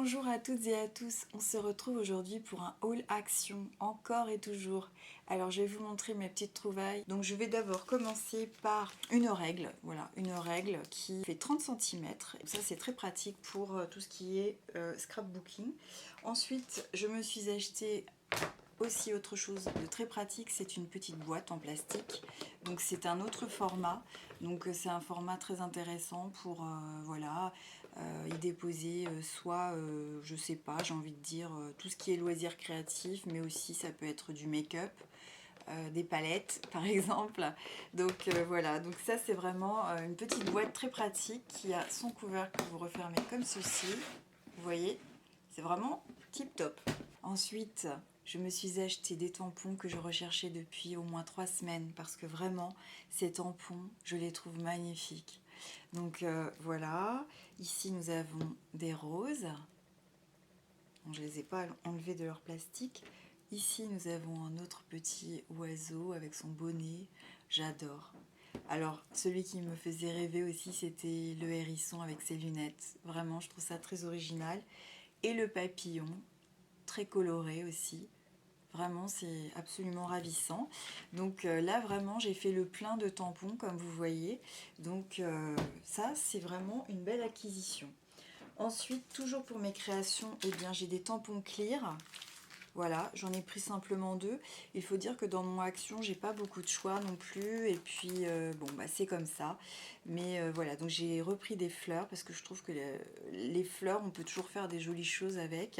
Bonjour à toutes et à tous, on se retrouve aujourd'hui pour un haul action, encore et toujours. Alors je vais vous montrer mes petites trouvailles. Donc je vais d'abord commencer par une règle, voilà, une règle qui fait 30 cm. Ça c'est très pratique pour tout ce qui est scrapbooking. Ensuite je me suis acheté aussi autre chose de très pratique, c'est une petite boîte en plastique. Donc c'est un autre format, donc c'est un format très intéressant pour voilà, y déposer soit je sais pas, j'ai envie de dire tout ce qui est loisirs créatifs, mais aussi ça peut être du make-up, des palettes par exemple. Donc voilà, donc ça c'est vraiment une petite boîte très pratique qui a son couvercle que vous refermez comme ceci, vous voyez, c'est vraiment tip top. Ensuite, je me suis acheté des tampons que je recherchais depuis au moins 3 semaines parce que vraiment, ces tampons, je les trouve magnifiques. Donc voilà, ici nous avons des roses. Bon, je ne les ai pas enlevés de leur plastique. Ici, nous avons un autre petit oiseau avec son bonnet. J'adore. Alors, celui qui me faisait rêver aussi, c'était le hérisson avec ses lunettes. Vraiment, je trouve ça très original. Et le papillon, très coloré aussi. Vraiment, c'est absolument ravissant. Donc là, vraiment, j'ai fait le plein de tampons, comme vous voyez. Donc ça, c'est vraiment une belle acquisition. Ensuite, toujours pour mes créations, eh bien, j'ai des tampons clear. Voilà, j'en ai pris simplement 2. Il faut dire que dans mon action, j'ai pas beaucoup de choix non plus. Et puis, bon, bah, c'est comme ça. Mais voilà, donc j'ai repris des fleurs parce que je trouve que les fleurs, on peut toujours faire des jolies choses avec.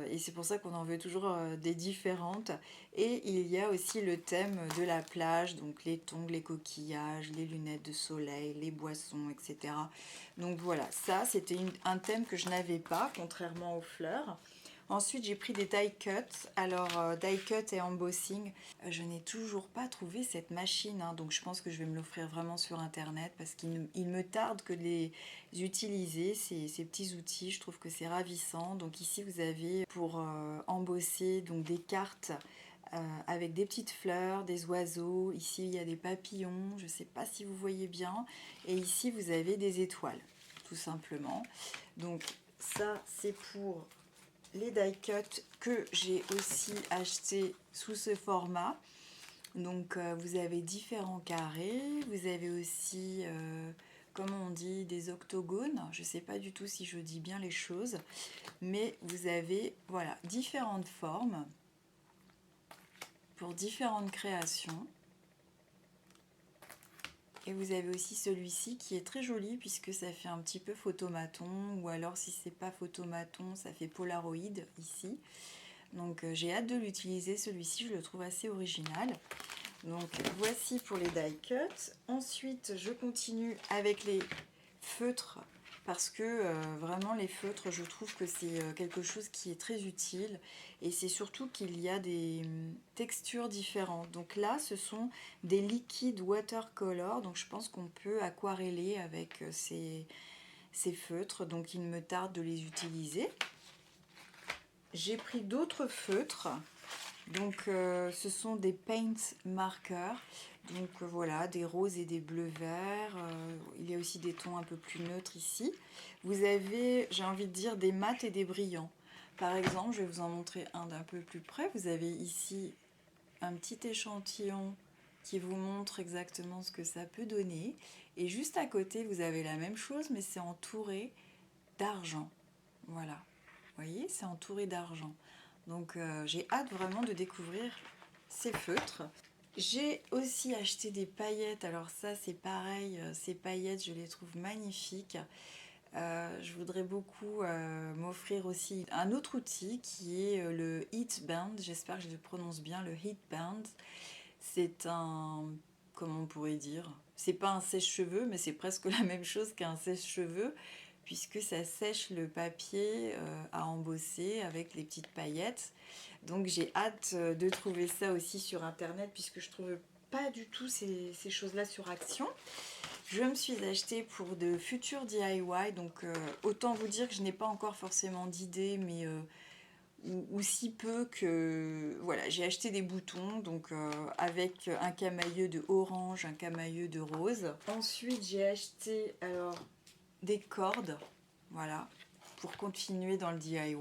Et c'est pour ça qu'on en veut toujours des différentes. Et il y a aussi le thème de la plage, donc les tongs, les coquillages, les lunettes de soleil, les boissons, etc. Donc voilà, ça c'était un thème que je n'avais pas, contrairement aux fleurs. Ensuite, j'ai pris des die cuts. Alors, die cut et embossing, je n'ai toujours pas trouvé cette machine. Hein, donc, je pense que je vais me l'offrir vraiment sur Internet parce qu'il me tarde que de les utiliser, ces petits outils. Je trouve que c'est ravissant. Donc, ici, vous avez pour embosser donc, des cartes avec des petites fleurs, des oiseaux. Ici, il y a des papillons. Je ne sais pas si vous voyez bien. Et ici, vous avez des étoiles, tout simplement. Donc, ça, c'est pour les die cuts que j'ai aussi acheté sous ce format. Donc vous avez différents carrés, vous avez aussi comment on dit, des octogones. Je ne sais pas du tout si je dis bien les choses, mais vous avez voilà différentes formes pour différentes créations. Et vous avez aussi celui-ci qui est très joli puisque ça fait un petit peu photomaton, ou alors si c'est pas photomaton, ça fait polaroid ici. Donc j'ai hâte de l'utiliser, celui-ci je le trouve assez original. Donc voici pour les die cuts. Ensuite je continue avec les feutres parce que vraiment les feutres, je trouve que c'est quelque chose qui est très utile, et c'est surtout qu'il y a des textures différentes. Donc là ce sont des liquides watercolor, donc je pense qu'on peut aquareller avec ces feutres, donc il me tarde de les utiliser. J'ai pris d'autres feutres, donc ce sont des paint markers, donc voilà, des roses et des bleus verts. Il y a aussi des tons un peu plus neutres ici. Vous avez, j'ai envie de dire, des mats et des brillants. Par exemple, je vais vous en montrer un d'un peu plus près. Vous avez ici un petit échantillon qui vous montre exactement ce que ça peut donner. Et juste à côté, vous avez la même chose, mais c'est entouré d'argent. Voilà, vous voyez, c'est entouré d'argent. Donc j'ai hâte vraiment de découvrir ces feutres. J'ai aussi acheté des paillettes. Alors ça c'est pareil, ces paillettes je les trouve magnifiques. Je voudrais beaucoup m'offrir aussi un autre outil qui est le Heat Band. J'espère que je le prononce bien, le Heat Band. C'est un, comment on pourrait dire, c'est pas un sèche-cheveux, mais c'est presque la même chose qu'un sèche-cheveux, puisque ça sèche le papier à embosser avec les petites paillettes. Donc j'ai hâte de trouver ça aussi sur internet, puisque je trouve pas du tout ces choses là sur Action. Je me suis acheté pour de futurs DIY, donc autant vous dire que je n'ai pas encore forcément d'idée, mais ou si peu que voilà, j'ai acheté des boutons, donc avec un camailleux de orange, un camailleux de rose. Ensuite j'ai acheté alors des cordes, voilà, pour continuer dans le DIY.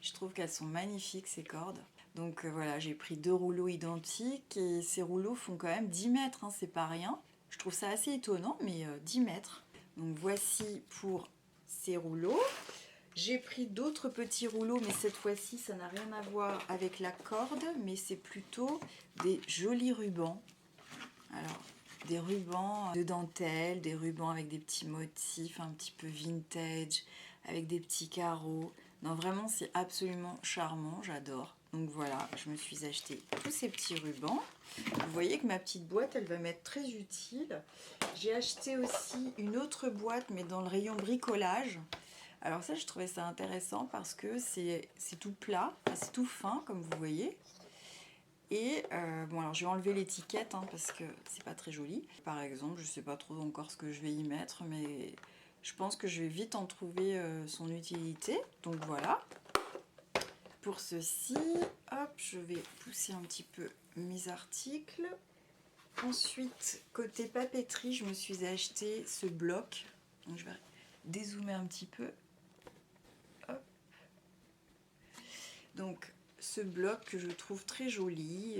Je trouve qu'elles sont magnifiques ces cordes. Donc voilà, j'ai pris 2 rouleaux identiques et ces rouleaux font quand même 10 mètres, hein, c'est pas rien. Je trouve ça assez étonnant, mais 10 mètres. Donc voici pour ces rouleaux. J'ai pris d'autres petits rouleaux, mais cette fois-ci, ça n'a rien à voir avec la corde, mais c'est plutôt des jolis rubans. Alors, des rubans de dentelle, des rubans avec des petits motifs un petit peu vintage, avec des petits carreaux. Non, vraiment, c'est absolument charmant, j'adore. Donc voilà, je me suis acheté tous ces petits rubans. Vous voyez que ma petite boîte, elle va m'être très utile. J'ai acheté aussi une autre boîte, mais dans le rayon bricolage. Alors ça, je trouvais ça intéressant parce que c'est tout plat, c'est tout fin, comme vous voyez. Et bon, alors je vais enlever l'étiquette hein, parce que c'est pas très joli. Par exemple, je sais pas trop encore ce que je vais y mettre, mais je pense que je vais vite en trouver son utilité. Donc voilà. Pour ceci, hop, je vais pousser un petit peu mes articles. Ensuite, côté papeterie, je me suis acheté ce bloc. Donc je vais dézoomer un petit peu. Hop. Donc ce bloc que je trouve très joli,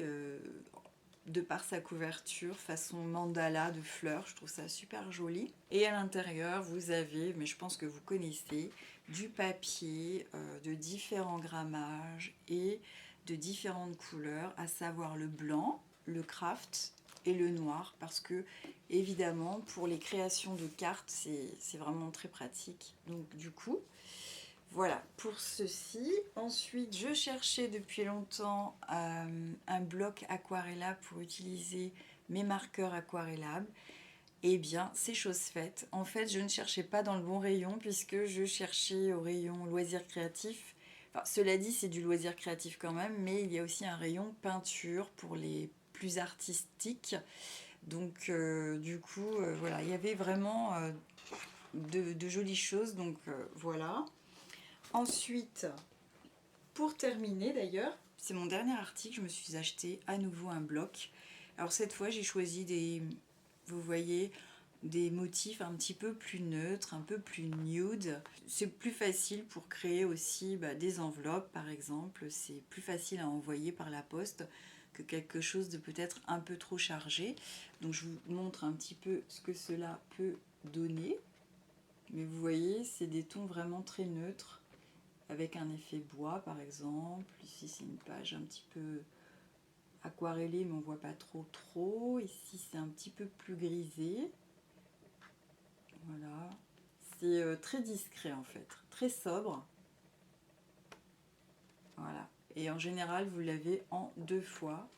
de par sa couverture, façon mandala de fleurs, je trouve ça super joli. Et à l'intérieur, vous avez, mais je pense que vous connaissez, du papier de différents grammages et de différentes couleurs, à savoir le blanc, le craft et le noir, parce que évidemment pour les créations de cartes, c'est vraiment très pratique. Donc du coup, voilà pour ceci. Ensuite, je cherchais depuis longtemps un bloc aquarellable pour utiliser mes marqueurs aquarellables. Eh bien, c'est chose faite. En fait, je ne cherchais pas dans le bon rayon puisque je cherchais au rayon loisirs créatifs. Enfin, cela dit, c'est du loisir créatif quand même, mais il y a aussi un rayon peinture pour les plus artistiques. Donc, du coup, voilà, il y avait vraiment de jolies choses. Donc, voilà. Ensuite, pour terminer d'ailleurs, c'est mon dernier article, je me suis acheté à nouveau un bloc. Alors cette fois j'ai choisi des, vous voyez, des motifs un petit peu plus neutres, un peu plus nude. C'est plus facile pour créer aussi des enveloppes par exemple, c'est plus facile à envoyer par la poste que quelque chose de peut-être un peu trop chargé. Donc je vous montre un petit peu ce que cela peut donner. Mais vous voyez, c'est des tons vraiment très neutres, avec un effet bois par exemple. Ici c'est une page un petit peu aquarellée mais on voit pas trop. Ici c'est un petit peu plus grisé. Voilà. C'est très discret en fait, très sobre. Voilà. Et en général vous l'avez en 2 fois.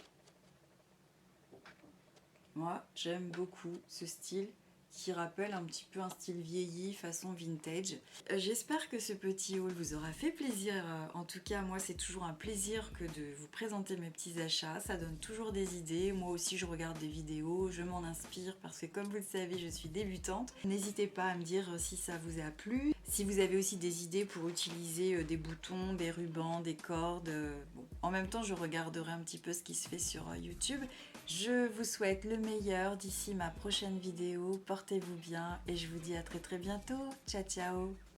Moi j'aime beaucoup ce style qui rappelle un petit peu un style vieilli façon vintage. J'espère que ce petit haul vous aura fait plaisir. En tout cas, moi c'est toujours un plaisir que de vous présenter mes petits achats. Ça donne toujours des idées. Moi aussi je regarde des vidéos, je m'en inspire parce que comme vous le savez, je suis débutante. N'hésitez pas à me dire si ça vous a plu. Si vous avez aussi des idées pour utiliser des boutons, des rubans, des cordes. Bon. En même temps, je regarderai un petit peu ce qui se fait sur YouTube. Je vous souhaite le meilleur d'ici ma prochaine vidéo. Portez-vous bien et je vous dis à très bientôt. Ciao ciao.